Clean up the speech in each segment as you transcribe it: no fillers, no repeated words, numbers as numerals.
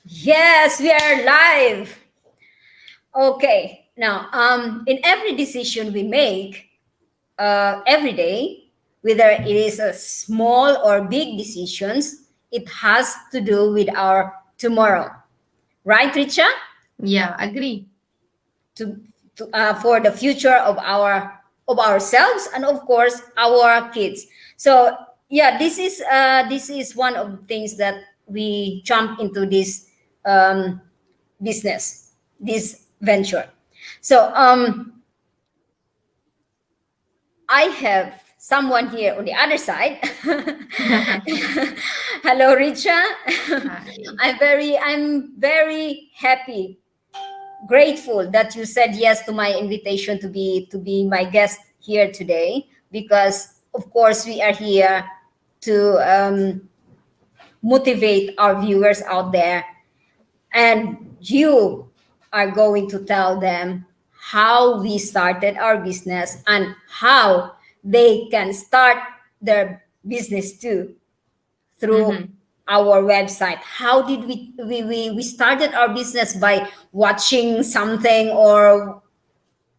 Yes, we are live. Okay. Now, in every decision we make every day, whether it is a small or big decisions, it has to do with our tomorrow, right, Richa? Yeah, agree. To, for the future of ourselves and of course our kids. So yeah, this is one of the things that we jump into this um, business, this venture. So I have someone here on the other side. Hello, Richa. Hi. I'm very happy, grateful that you said yes to my invitation to be my guest here today, because of course we are here to motivate our viewers out there, and you are going to tell them how we started our business and how they can start their business too through Mm-hmm. our website. How did we started our business by watching something or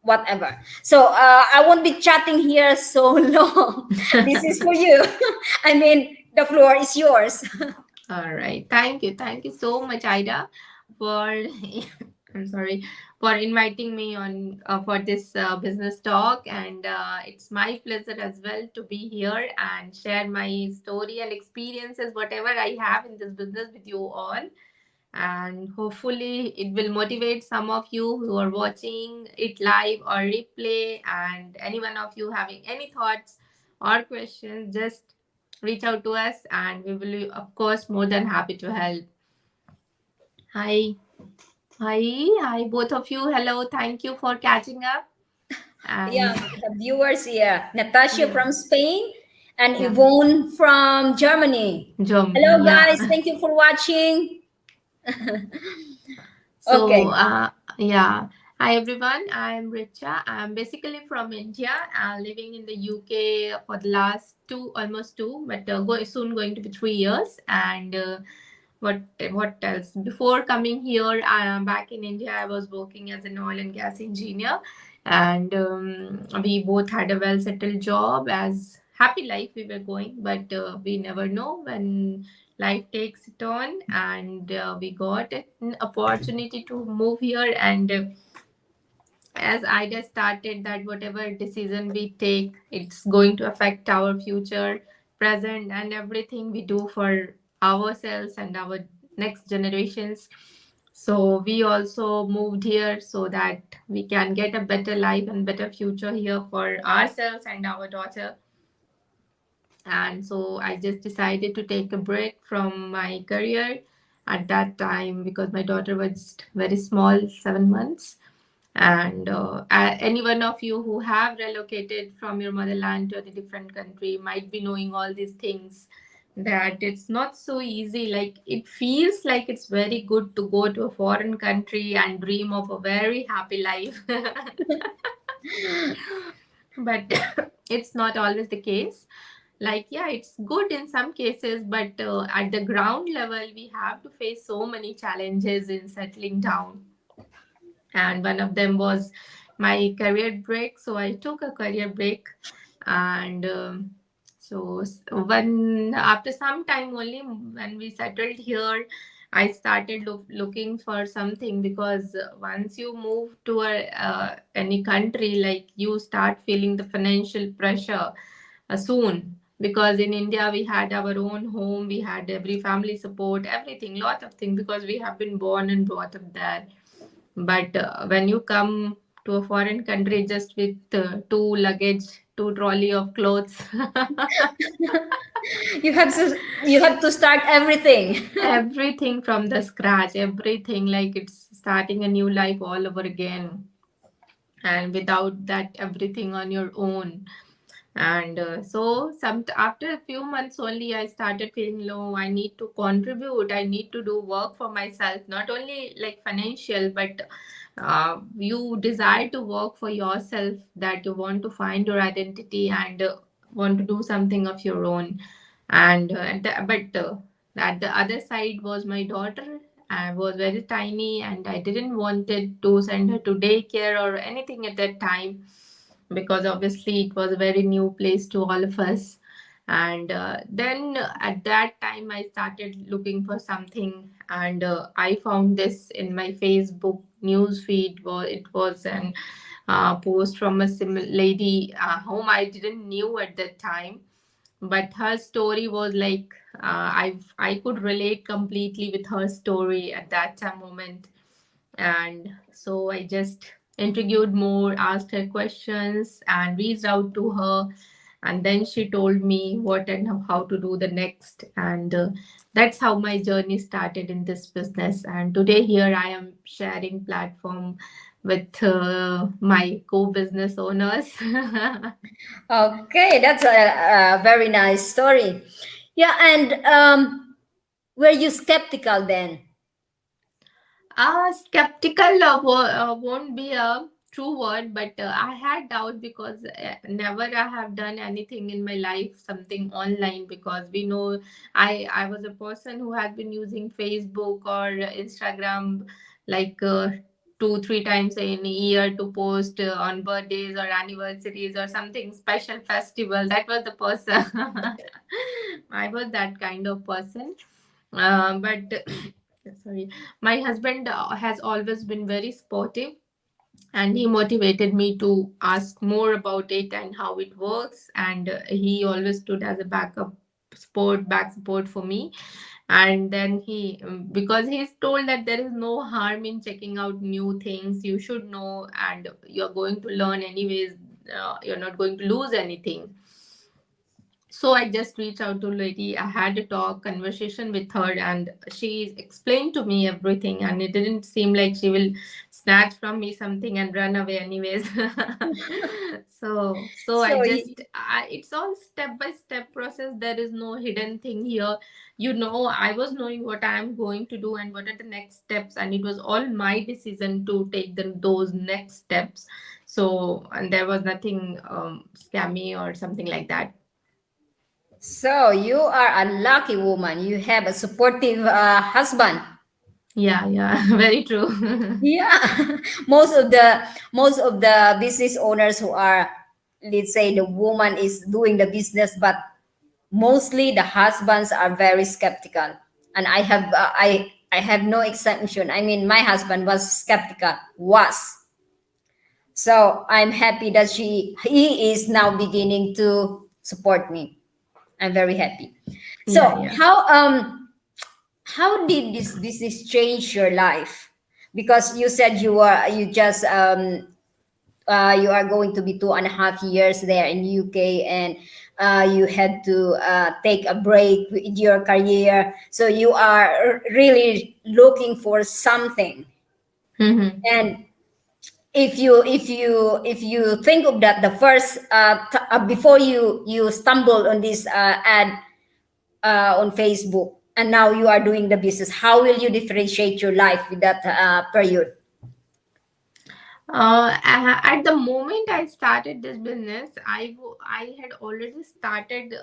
whatever. So I won't be chatting here so long. This is for you. I mean, the floor is yours. All right. Thank you. Thank you so much, Ida, for I'm sorry for inviting me on for this business talk, and it's my pleasure as well to be here and share my story and experiences, whatever I have in this business with you all. And hopefully, it will motivate some of you who are watching it live or replay, and any one of you having any thoughts or questions, just reach out to us, and we will be, of course, more than happy to help. Hi. Hi. Hi, both of you. Hello. Thank you for catching up. Yeah, And we have viewers here. Natasha yeah, from Spain and yeah. Yvonne from Germany. Germany. Hello, guys. Yeah. Thank you for watching. So, Okay. yeah. Hi everyone, I'm Richa. I'm basically from India. I'm living in the UK for the last almost two, but soon going to be 3 years. And what else? Before coming here, back in India, I was working as an oil and gas engineer, and we both had a well settled job as happy life we were going, but we never know when life takes it on, and we got an opportunity to move here. And as Ida started, that whatever decision we take, it's going to affect our future, present, and everything we do for ourselves and our next generations. So we also moved here so that we can get a better life and better future here for ourselves and our daughter. And so I just decided to take a break from my career at that time because my daughter was very small, 7 months. And any one of you who have relocated from your motherland to a different country might be knowing all these things, that it's not so easy. Like, it feels like it's very good to go to a foreign country and dream of a very happy life. But it's not always the case. Like, yeah, it's good in some cases, but at the ground level we have to face so many challenges in settling down. And one of them was my career break, so I took a career break. And when after some time only, when we settled here, I started looking for something, because once you move to any country, like, you start feeling the financial pressure soon, because in India we had our own home, we had every family support, everything, lot of things, because we have been born and brought up there. But when you come to a foreign country just with two luggage, two trolley of clothes, You have to start everything. everything from the scratch, everything, like it's starting a new life all over again, and without that, everything on your own. And so some after a few months only, I started feeling low. I need to contribute, I need to do work for myself, not only like financial, but you desire to work for yourself, that you want to find your identity, and want to do something of your own. And but at the other side was my daughter, I was very tiny and I didn't wanted to send her to daycare or anything at that time, because obviously it was a very new place to all of us. And then at that time I started looking for something, and I found this in my Facebook news feed. It was an post from a lady whom I didn't knew at that time, but her story was like, I could relate completely with her story at that time moment. And so I just interviewed more, asked her questions, and reached out to her. And then she told me what and how to do the next. And that's how my journey started in this business. And today, here I am sharing platform with my co-business owners. Okay, that's a very nice story. Yeah, and were you skeptical then? Skeptical won't be a true word, but I had doubt because never I have done anything in my life, something online, because we know I was a person who had been using Facebook or Instagram like 2 3 times in a year to post on birthdays or anniversaries or something special festival. That was the person. I was that kind of person. But sorry, my husband has always been very sportive, and he motivated me to ask more about it and how it works. And he always stood as a back support for me. And then he, because he's told that there is no harm in checking out new things, you should know, and you're going to learn anyways. You're not going to lose anything. So I just reached out to lady. I had a talk conversation with her, and she explained to me everything. And it didn't seem like she will snatch from me something and run away anyways. So I So, just, it's all step by step process. There is no hidden thing here. I was knowing what I am going to do and what are the next steps, and it was all my decision to take those next steps. So, and there was nothing scammy or something like that. so you are a lucky woman. You have a supportive husband. Yeah, yeah, very true. Yeah, most of the business owners who are, let's say, the woman is doing the business, but mostly the husbands are very skeptical. And I have no exception. I mean, my husband was skeptical. So I'm happy that he is now beginning to support me. I'm very happy. Yeah, So yeah. how did this business change your life? Because you said you are going to be 2.5 years there in UK, and you had to take a break with your career. So you are really looking for something. Mm-hmm. And if you think of that, the first before you stumble on this ad on Facebook, and now you are doing the business, how will you differentiate your life with that period? At the moment I started this business, I had already started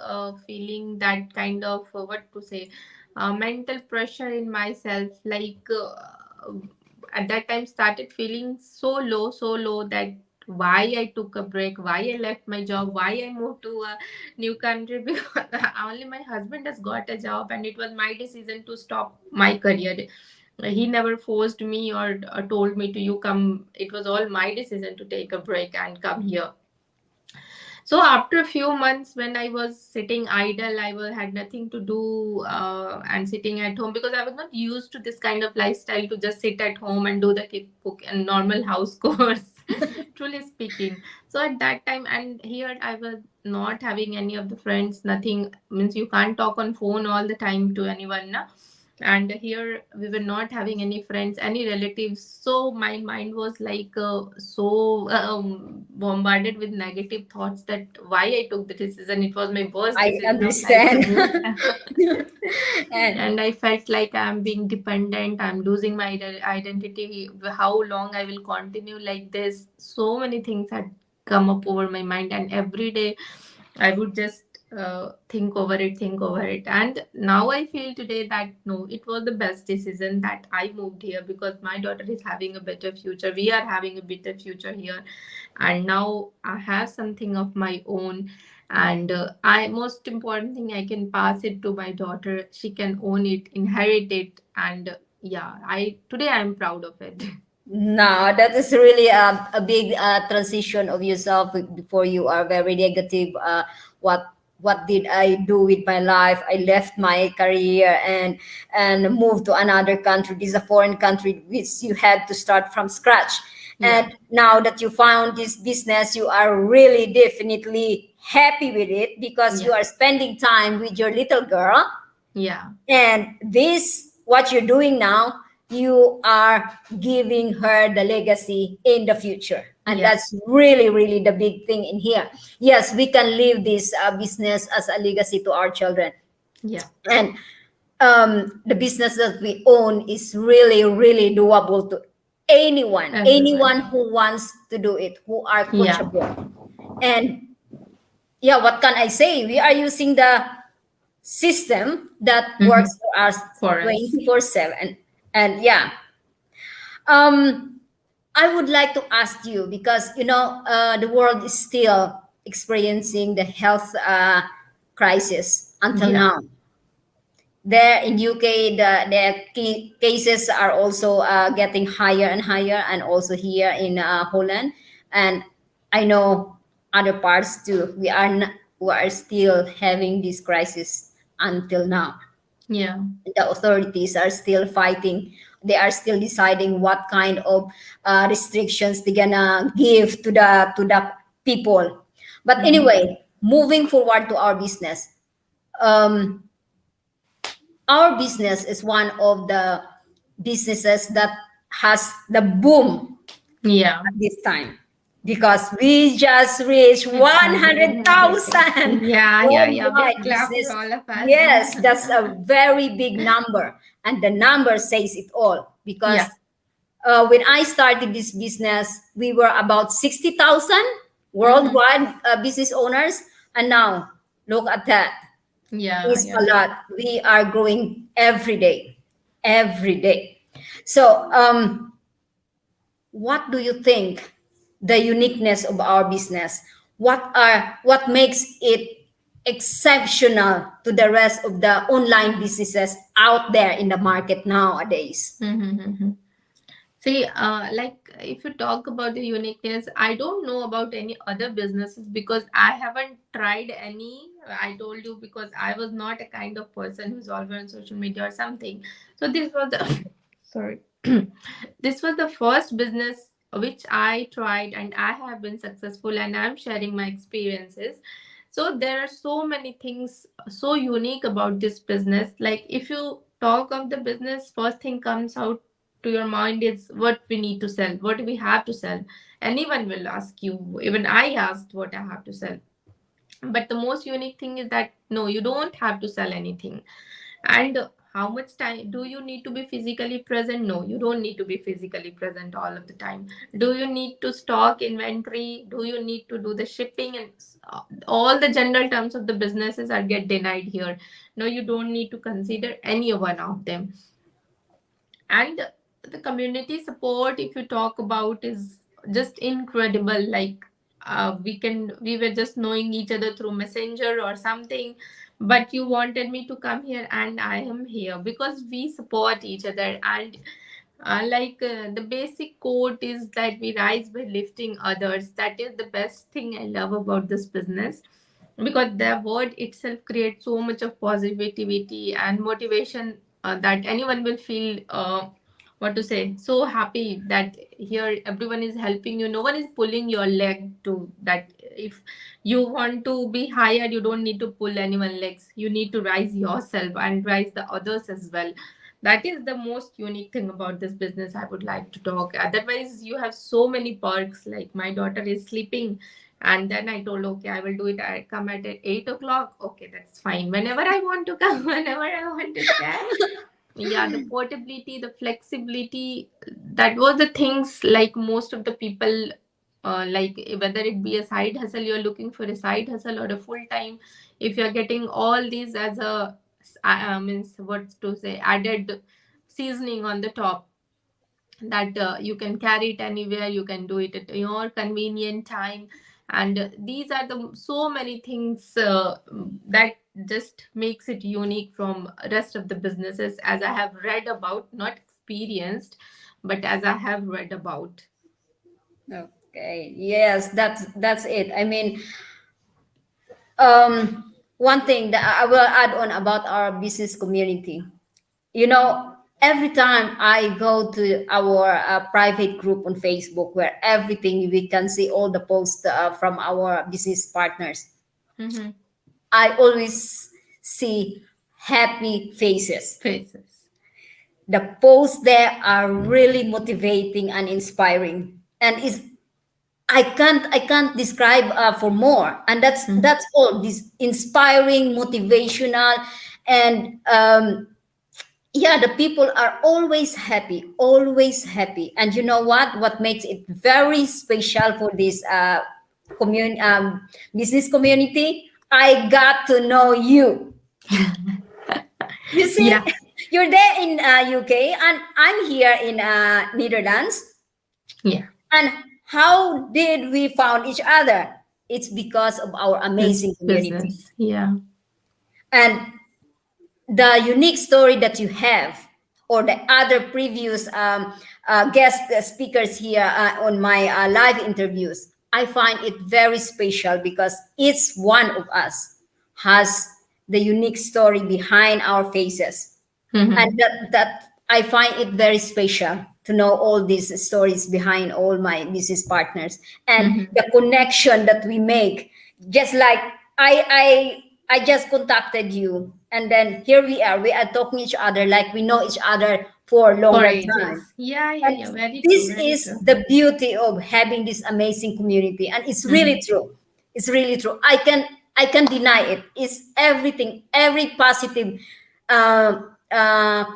feeling that kind of what to say, mental pressure in myself. Like at that time, started feeling so low that why I took a break, why I left my job, why I moved to a new country because only my husband has got a job, and it was my decision to stop my career. He never forced me or told me to you come. It was all my decision to take a break and come here. So after a few months, when I was sitting idle, had nothing to do and sitting at home, because I was not used to this kind of lifestyle to just sit at home and do the cook and normal house chores. Truly speaking. So at that time, and here I was not having any of the friends. Nothing means you can't talk on phone all the time to anyone, na? And here we were not having any friends, any relatives. So my mind was like so bombarded with negative thoughts that why I took the decision. It was my worst I decision of life to understand. move. And And I felt like I'm being dependent, I'm losing my identity, how long I will continue like this. So many things had come up over my mind, and every day I would just think over it. And now I feel today that no, it was the best decision that I moved here, because my daughter is having a better future. We are having a better future here, and now I have something of my own. And I most important thing, I can pass it to my daughter. She can own it, inherit it, and yeah, I today I'm proud of it. No, that is really a big transition of yourself. Before you are very negative. What did I do with my life? I left my career and moved to another country. This is a foreign country which you had to start from scratch. Yeah, And now that you found this business, you are really definitely happy with it because you yeah, are spending time with your little girl. yeah, And this, what you're doing now, you are giving her the legacy in the future. And yeah, that's really, really the big thing in here. Yes, we can leave this business as a legacy to our children. yeah. And the business that we own is really, really doable to Everyone. anyone who wants to do it, who are Yeah. coachable. And yeah, what can I say? We are using the system that Mm-hmm. works for us For us. 24/7. And yeah, um I would like to ask you because the world is still experiencing the health crisis until Yeah. now. There in UK, the cases are also getting higher and higher, and also here in Holland. And I know other parts too, we are still having this crisis until now. Yeah. The authorities are still fighting. They are still deciding what kind of restrictions they're gonna give to the people. But Mm-hmm. anyway, moving forward to our business. um, our business is one of the businesses that has the boom Yeah. at this time because we just reached Hundred. 100,000 Yeah, yeah, yeah. worldwide Big clap for business. all of us. Yes, that's a very big number, and the number says it all because Yeah. when I started this business, we were about 60,000 Mm-hmm. worldwide business owners, and now look at that. Yeah, It's yeah. a lot. We are growing every day, every day. So, what do you think the uniqueness of our business? What makes it exceptional to the rest of the online businesses out there in the market nowadays? Mm-hmm. See, like if you talk about the uniqueness, I don't know about any other businesses because I haven't tried any. I told you because I was not a kind of person who's always on social media or something. So this was the sorry, this was the first business which I tried and I have been successful, and I'm sharing my experiences. So there are so many things so unique about this business. Like if you talk of the business, first thing comes out to your mind is what we need to sell, what we have to sell. Anyone will ask you, even I asked what I have to sell. But the most unique thing is that no, you don't have to sell anything. And how much time do you need to be physically present? No, you don't need to be physically present all of the time. Do you need to stock inventory? Do you need to do the shipping? And all the general terms of the businesses are get denied here. No, you don't need to consider any one of them. And the community support, if you talk about, is just incredible. Like we were just knowing each other through messenger or something, but you wanted me to come here and I am here because we support each other. And the basic quote is that we rise by lifting others. That is the best thing I love about this business, because the word itself creates so much of positivity and motivation, that anyone will feel what to say, so happy that here everyone is helping you, no one is pulling your leg to that. If you want to be higher, you don't need to pull anyone's legs, you need to rise yourself and rise the others as well. That is the most unique thing about this business I would like to talk. Otherwise you have so many perks, like my daughter is sleeping, and then I told, okay, I will do it. I come at 8 o'clock. Okay, that's fine. Whenever I want to come, whenever I want to share. Yeah, the portability, the flexibility, that was the things like most of the people, like whether it be a side hustle, you're looking for a side hustle or a full time. if you're getting all these as a means what to say, added seasoning on the top, that you can carry it anywhere, you can do it at your convenient time. And these are the so many things that just makes it unique from rest of the businesses, as I have read about, not experienced, but as I have read about. Okay, yes, that's it. I mean, one thing that I will add on about our business community, you know, every time I go to our private group on Facebook, where everything we can see all the posts from our business partners, Mm-hmm. I always see happy faces. Faces. The posts there are really motivating and inspiring, and it's I can't describe for more. And Mm-hmm. that's all. This inspiring, motivational, and yeah, the people are always happy, always happy. And you know what? What makes it very special for this business community? I got to know you. You see, Yeah. you're there in UK, and I'm here in Netherlands. Yeah. And how did we found each other? It's because of our This amazing community. business. Yeah. And the unique story that you have, or the other previous guest speakers here on my live interviews, I find it very special because each one of us has the unique story behind our faces. And Mm-hmm. that I find it very special to know all these stories behind all my business partners, and Mm-hmm. the connection that we make. Just like I just contacted you, and then here we are talking each other like we know each other for a For longer time. ages. Yeah, yeah, And yeah. Very true. this Very is true. the beauty of having this amazing community, and it's Mm-hmm. really true. It's really true. I can deny it. It's everything, every positive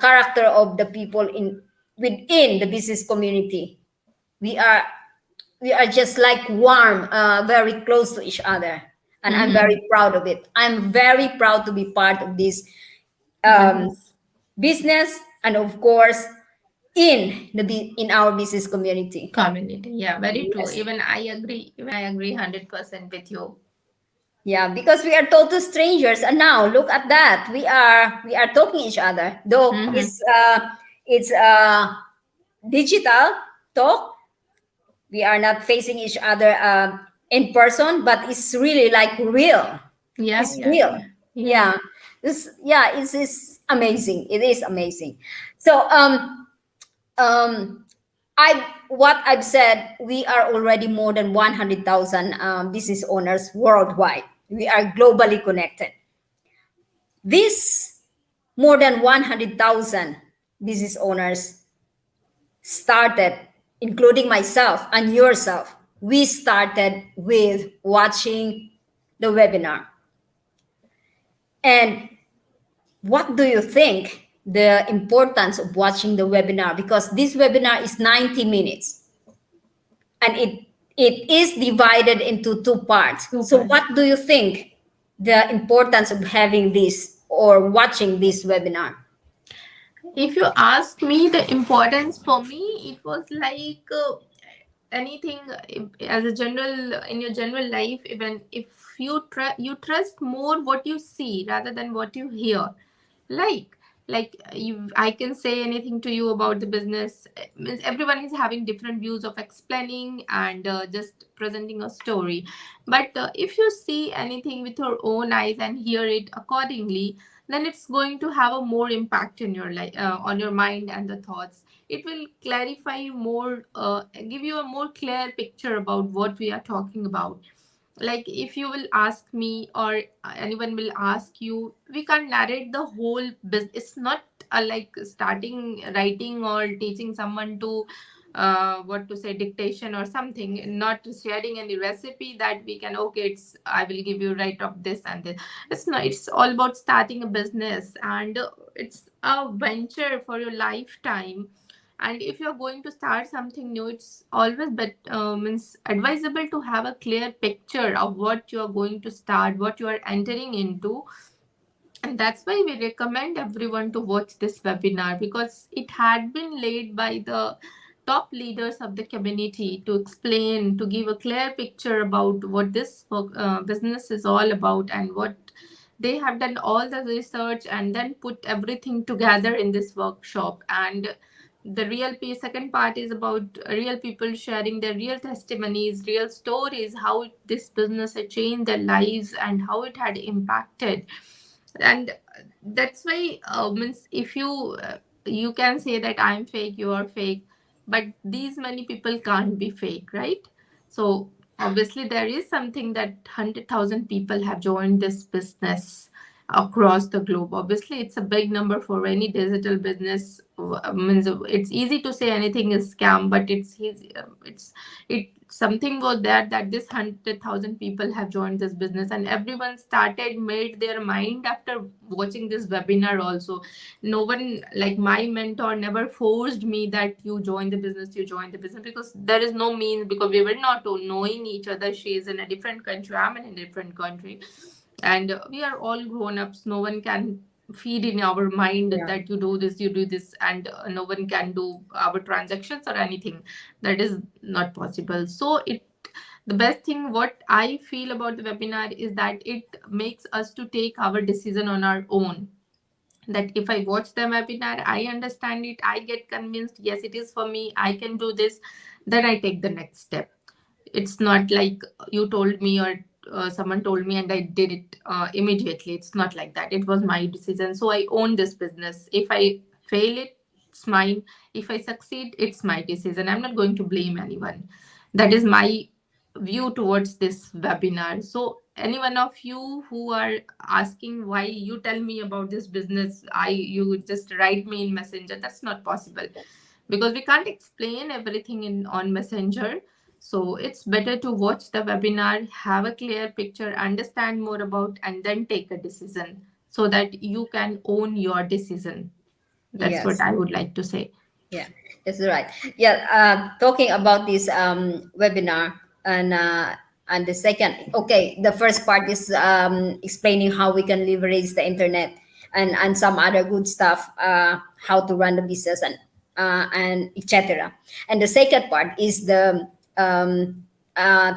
character of the people in within the business community. We are we are just like warm, very close to each other, and I'm Mm-hmm. very proud of it. I'm very proud to be part of this um, Business business, and of course in our business community. community. Yeah, very true. Yes. Even I agree. Even I agree 100% with you. Yeah, because we are total strangers, and now look at that. We are talking each other, though Mm-hmm. it's digital talk. We are not facing each other in person, but it's really like real. Yeah, It's yeah, real. yeah, yeah. Yeah. It's amazing. It is amazing. So I what I've said, we are already more than 100,000 business owners worldwide. We are globally connected. This more than 100,000 business owners started, including myself and yourself. We started with watching the webinar. And what do you think the importance of watching the webinar? Because this webinar is 90 minutes, and it is divided into two parts. So Super. what do you think the importance of having this or watching this webinar? If you ask me the importance for me, it was like anything as a general in your general life. Even if you trust more what you see rather than what you hear. like I can say anything to you about the business. Means everyone is having different views of explaining and just presenting a story. But if you see anything with your own eyes and hear it accordingly, then it's going to have a more impact in your life, on your mind and the thoughts. It will clarify you more, give you a more clear picture about what we are talking about. Like if you will ask me or anyone will ask you, we can't narrate the whole business. It's not like starting writing or teaching someone to what to say, dictation or something, not sharing any recipe that we can, okay, it's I will give you right of this and this. It's not. It's all about starting a business, and it's a venture for your lifetime. And if you're going to start something new, it's always means advisable to have a clear picture of what you're going to start, what you are entering into. And that's why we recommend everyone to watch this webinar, because it had been laid by the top leaders of the community to explain, to give a clear picture about what this business is all about, and what they have done all the research and then put everything together in this workshop. And the second part is about real people sharing their real testimonies, real stories, how this business had changed their lives and how it had impacted. And that's why means if you can say that I'm fake, you are fake, but these many people can't be fake, right? So obviously there is something that 100,000 people have joined this business across the globe. Obviously it's a big number for any digital business. Means it's easy to say anything is scam, but it's it something was there that this 100,000 people have joined this business, and everyone started made their mind after watching this webinar also. No one, like my mentor, never forced me that you join the business, you join the business, because there is no means, because we were not knowing each other. She is in a different country, I'm in a different country, and we are all grown ups. No one can feed in our mind Yeah. that you do this, and no one can do our transactions or anything. That is not possible. So it the best thing what I feel about the webinar is that it makes us to take our decision on our own. That if I watch the webinar, I understand it, I get convinced, yes, it is for me, I can do this, then I take the next step. It's not like you told me, or someone told me and I did it immediately. It's not like that. It was my decision, so I own this business. If I fail it, it's mine. If I succeed, it's my decision. I'm not going to blame anyone. That is my view towards this webinar. So any one of you who are asking why you tell me about this business, you just write me in messenger, that's not possible, because we can't explain everything in on messenger. So it's better to watch the webinar, have a clear picture, understand more about, and then take a decision, so that you can own your decision. That's what Yes. I would like to say. Yeah, that's right. Yeah, talking about this webinar, and the second, okay, the first part is explaining how we can leverage the internet, and some other good stuff, how to run the business, and etc. And the second part is the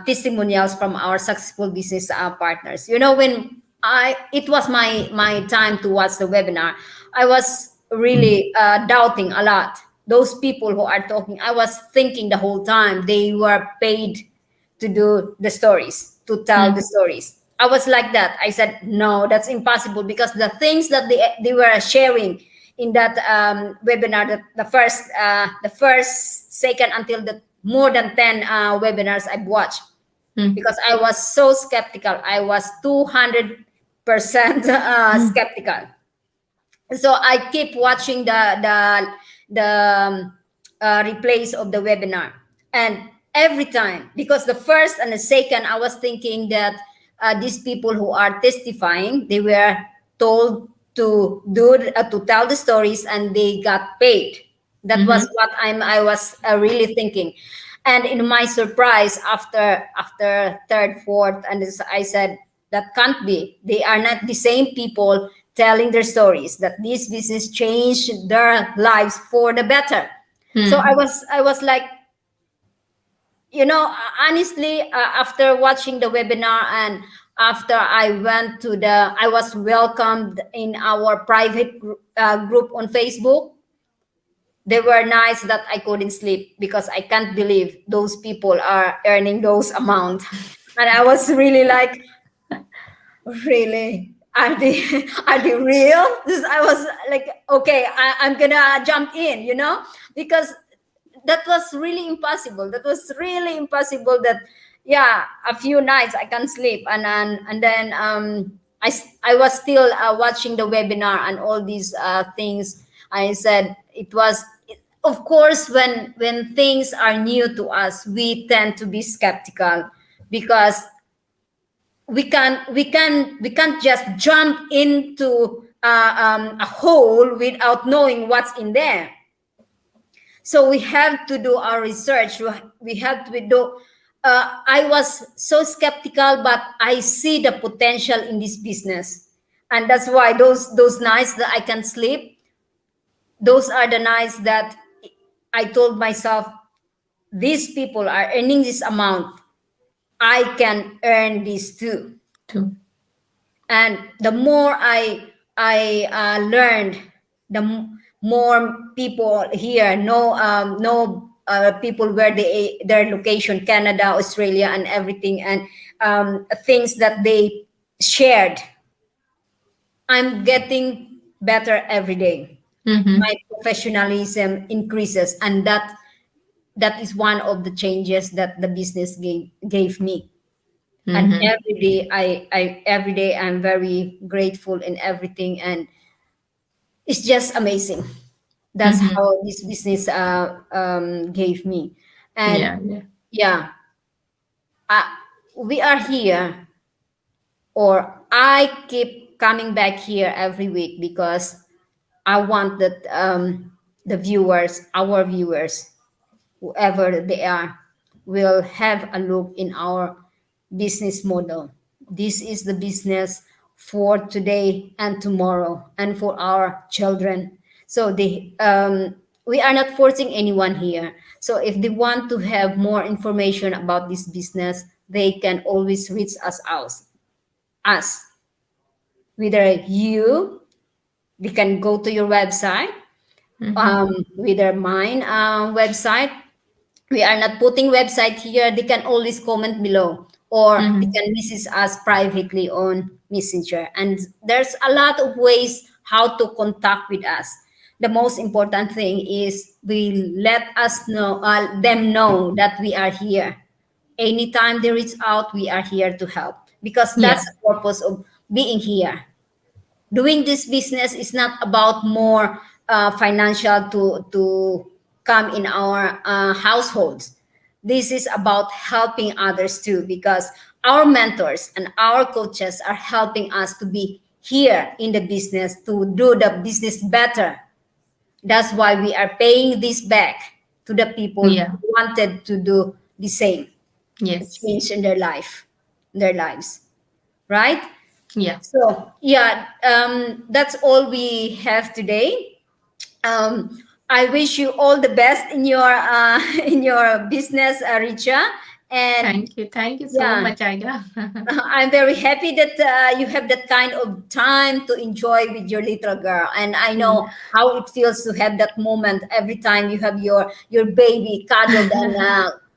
testimonials from our successful business partners. You know, when it was my time to watch the webinar, I was really doubting a lot. Those people who are talking, I was thinking the whole time they were paid to do the stories, to tell the Hmm. stories. I was like that. I said, no, that's impossible, because the things that they were sharing in that webinar, the first, second, until the more than 10 webinars I've watched, Hmm. because I was so skeptical. I was 200% skeptical. So I keep watching the replays of the webinar, and every time, because the first and the second, I was thinking that these people who are testifying, they were told to tell the stories and they got paid. That was Hmm. what I was really thinking. And in my surprise, after third, fourth, and I said, that can't be. They are not the same people telling their stories, that this business changed their lives for the better. So Hmm. I was like, honestly, after watching the webinar, and after I was welcomed in our private group on Facebook. They were nice that I couldn't sleep, because I can't believe those people are earning those amount. And I was really like, really? Are they are they real? I was like, okay, I'm gonna jump in, because that was really impossible. That was really impossible. That, yeah, a few nights I can't sleep, and then I was still watching the webinar and all these things. I said it was. Of course, when things are new to us, we tend to be skeptical, because we can't just jump into a hole without knowing what's in there. So we have to do our research. We have to do. I was so skeptical, but I see the potential in this business, and that's why those nights that I can sleep, those are the nights that I told myself, these people are earning this amount. I can earn this too. True. And the more I learned, the more people here know people where their location, Canada, Australia, and everything, and things that they shared. I'm getting better every day. Mm-hmm. My professionalism increases, and that is one of the changes that the business gave me. And Mm-hmm. every day I'm very grateful in everything, and it's just amazing. That's Mm-hmm. how this business gave me. And Yeah, yeah. yeah, uh, we are here, or I keep coming back here every week because I want that the viewers, our viewers, whoever they are, will have a look in our business model. This is the business for today and tomorrow, and for our children. So we are not forcing anyone here. So if they want to have more information about this business, they can always reach us, whether they can go to your website, Mm-hmm. whether mine website. We are not putting website here. They can always comment below, or they Mm-hmm. can message us privately on Messenger. And there's a lot of ways how to contact with us. The most important thing is we let us know, them know that we are here. Anytime they reach out, we are here to help, because that's Yeah. the purpose of being here. Doing this business is not about more financial to come in our households. This is about helping others too, because our mentors and our coaches are helping us to be here in the business to do the business better. That's why we are paying this back to the people who Yeah. wanted to do the same, Yes. change in their lives, right? Yeah. So yeah, that's all we have today. I wish you all the best in your in your business, Richa. And Thank you. Thank you so yeah, much, Aida. I'm very happy that you have that kind of time to enjoy with your little girl. And I know Yeah. how it feels to have that moment every time you have your baby cuddled and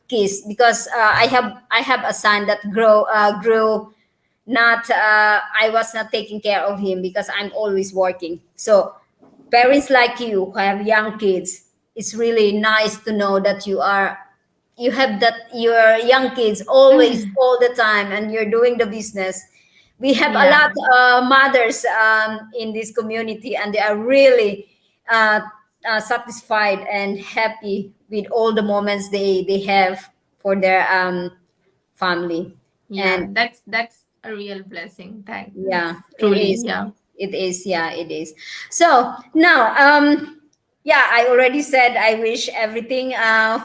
kissed. Because I have a son that grew not I was not taking care of him because I'm always working. So parents like you who have young kids, it's really nice to know that you have that your young kids always all the time, and you're doing the business. We have a lot Yeah. mothers in this community, and they are really uh, satisfied and happy with all the moments they have for their family. Yeah. And That's a real blessing. yeah, Thanks. it Truly. is. Yeah. It is. Yeah, it is. So now, yeah, I already said I wish everything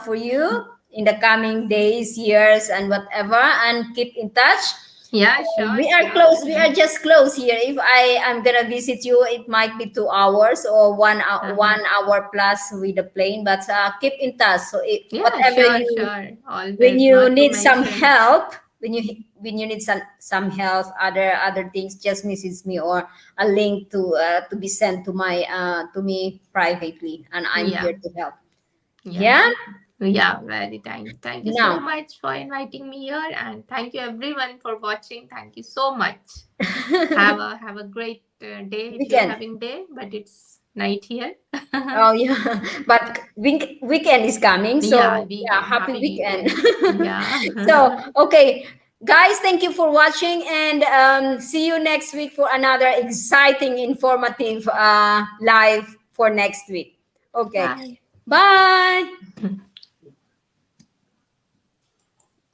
for you in the coming days, years, and whatever, and keep in touch. Yeah, sure, We are sure. close. We are just close here. If I am gonna visit you, it might be 2 hours or Uh-huh. 1 hour plus with the plane. But keep in touch. So Yeah, whatever sure, you, sure. when Always. you Not to need some mention. help, when you need some help, other things, just message me, or a link to be sent to my to me privately, and I'm Yeah. here to help. Yeah. Yeah. Yeah, very thank you so Now much for inviting me here, and thank you everyone for watching. Thank you so much. Have a great day if you're weekend. having day, but it's night here. Oh yeah, but weekend is coming, Yeah, so yeah, weekend. happy Happy weekend. weekend. Yeah. So okay, guys, thank you for watching, and see you next week for another exciting, informative live for next week. Okay, Bye. bye.